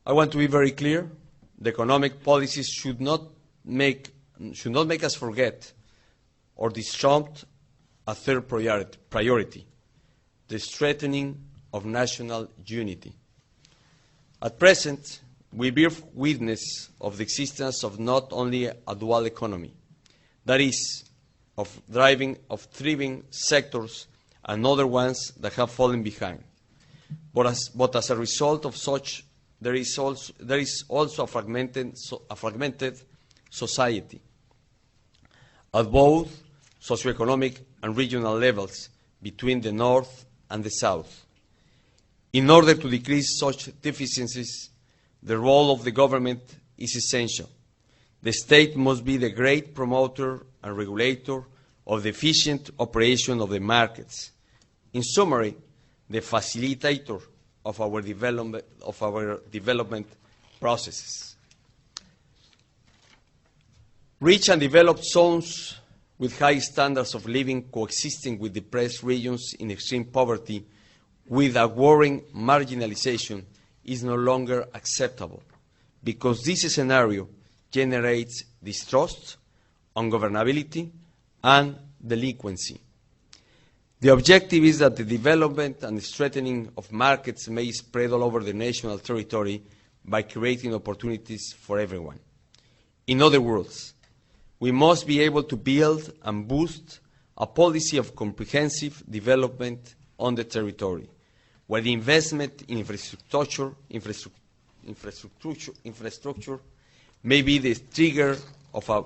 I want to be very clear. The economic policies should not make us forget or disrupt a third priority, the strengthening of national unity. At present, we bear witness of the existence of not only a dual economy, that is, of thriving sectors and other ones that have fallen behind, but as a result of such, there is also a fragmented society at both socioeconomic and regional levels between the North and the South. In order to decrease such deficiencies, the role of the government is essential. The state must be the great promoter and regulator of the efficient operation of the markets. In summary, the facilitator of our development processes. Rich and developed zones with high standards of living coexisting with depressed regions in extreme poverty with a worrying marginalization is no longer acceptable, because this scenario generates distrust, ungovernability, and delinquency. The objective is that the development and strengthening of markets may spread all over the national territory by creating opportunities for everyone. In other words, we must be able to build and boost a policy of comprehensive development on the territory, where the investment in infrastructure may be the trigger of a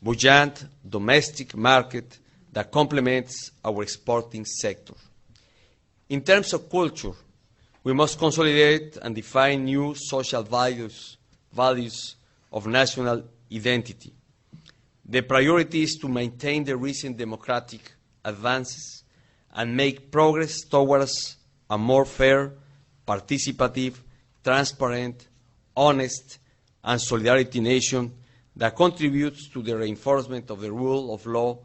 buoyant domestic market that complements our exporting sector. In terms of culture, we must consolidate and define new social values of national identity. The priority is to maintain the recent democratic advances and make progress towards a more fair, participative, transparent, honest, and solidarity nation that contributes to the reinforcement of the rule of law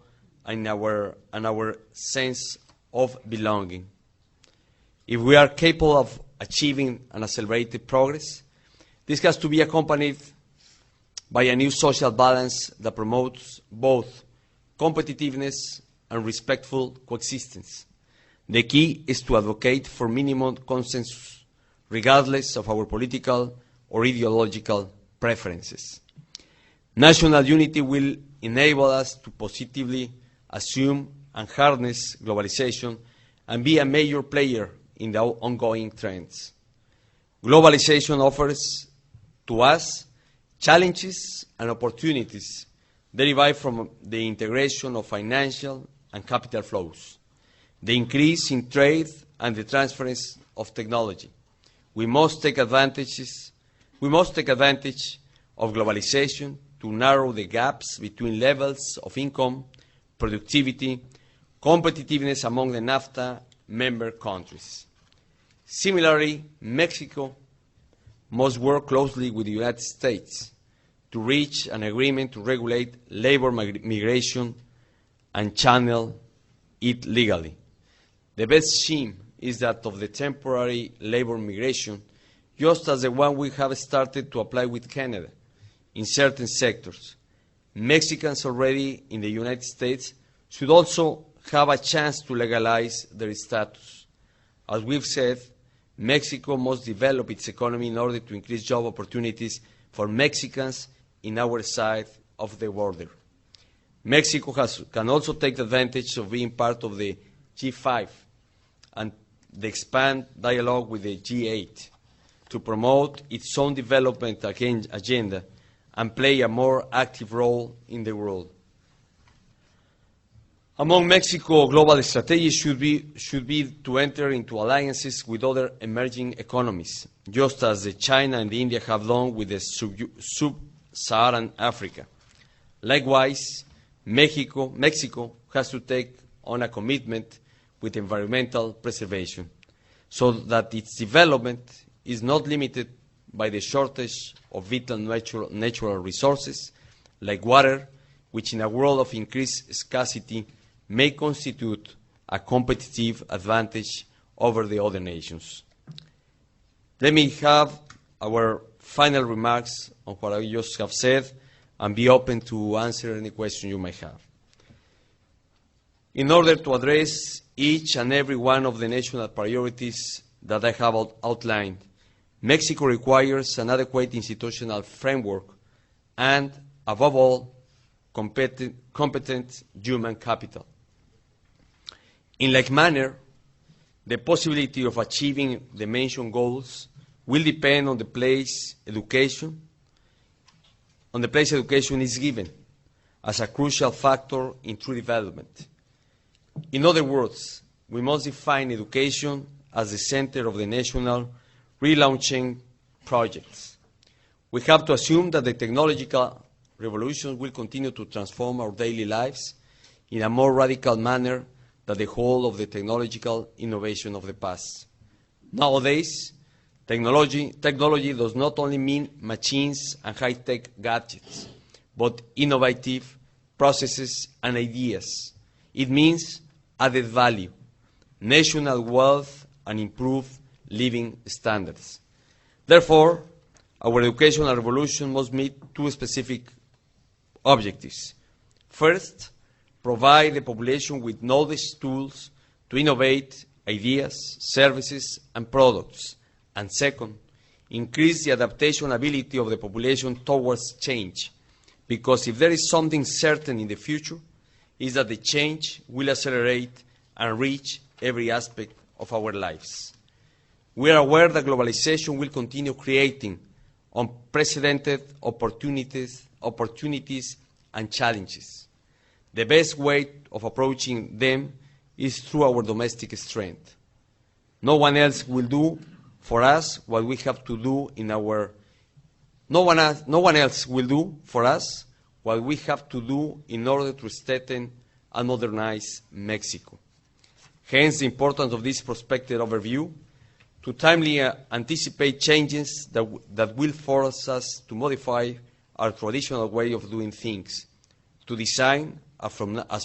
and our sense of belonging. If we are capable of achieving an accelerated progress, this has to be accompanied by a new social balance that promotes both competitiveness and respectful coexistence. The key is to advocate for minimum consensus, regardless of our political or ideological preferences. National unity will enable us to positively assume and harness globalization and be a major player in the ongoing trends. Globalization offers to us challenges and opportunities derived from the integration of financial and capital flows, the increase in trade, and the transference of technology. We must take advantage of globalization to narrow the gaps between levels of income, productivity, competitiveness among the NAFTA member countries. Similarly, Mexico must work closely with the United States to reach an agreement to regulate labor migration and channel it legally. The best scheme is that of the temporary labor migration, just as the one we have started to apply with Canada in certain sectors. Mexicans already in the United States should also have a chance to legalize their status. As we've said, Mexico must develop its economy in order to increase job opportunities for Mexicans in our side of the border. Mexico can also take advantage of being part of the G5 and the expand dialogue with the G8 to promote its own development agenda and play a more active role in the world. Among Mexico's global strategies should be to enter into alliances with other emerging economies, just as China and India have done with the sub-Saharan Africa. Likewise, Mexico has to take on a commitment with environmental preservation, so that its development is not limited by the shortage of vital natural resources like water, which in a world of increased scarcity may constitute a competitive advantage over the other nations. Let me have our final remarks on what I just have said and be open to answer any question you may have. In order to address each and every one of the national priorities that I have outlined, Mexico requires an adequate institutional framework and, above all, competent human capital. In like manner, the possibility of achieving the mentioned goals will depend on the place education is given as a crucial factor in true development. In other words, we must define education as the center of the national relaunching projects. We have to assume that the technological revolution will continue to transform our daily lives in a more radical manner than the whole of the technological innovation of the past. Nowadays, technology does not only mean machines and high-tech gadgets, but innovative processes and ideas. It means added value, national wealth, and improved living standards. Therefore, our educational revolution must meet two specific objectives. First, provide the population with knowledge tools to innovate ideas, services, and products. And second, increase the adaptation ability of the population towards change. Because if there is something certain in the future, is that the change will accelerate and reach every aspect of our lives. We are aware that globalization will continue creating unprecedented opportunities and challenges. The best way of approaching them is through our domestic strength. No one else will do for us what we have to do in our. No one else will do for us what we have to do in order to strengthen and modernize Mexico. Hence, the importance of this prospective overview to timely anticipate changes that will force us to modify our traditional way of doing things, to design, as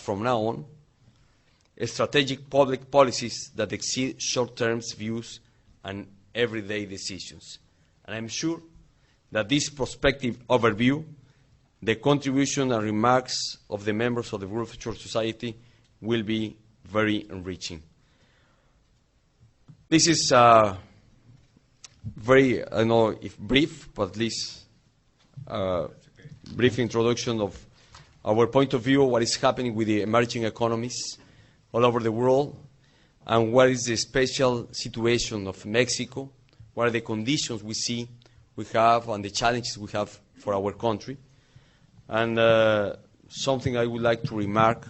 from now on, strategic public policies that exceed short-term views and everyday decisions. And I'm sure that this prospective overview, the contribution and remarks of the members of the Bureau of Future Society will be very enriching. This is very, I don't know if brief, but at least brief introduction of our point of view, what is happening with the emerging economies all over the world, and what is the special situation of Mexico, what are the conditions we have, and the challenges we have for our country. And something I would like to remark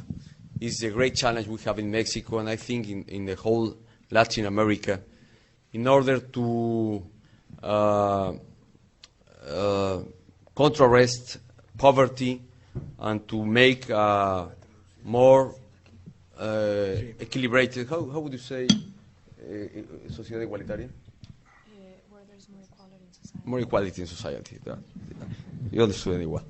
is the great challenge we have in Mexico, and I think in the whole Latin America, in order to contrast poverty and to make more equilibrated, how would you say, sociedad igualitaria? Where there's more equality in society. More equality in society. You understood it well.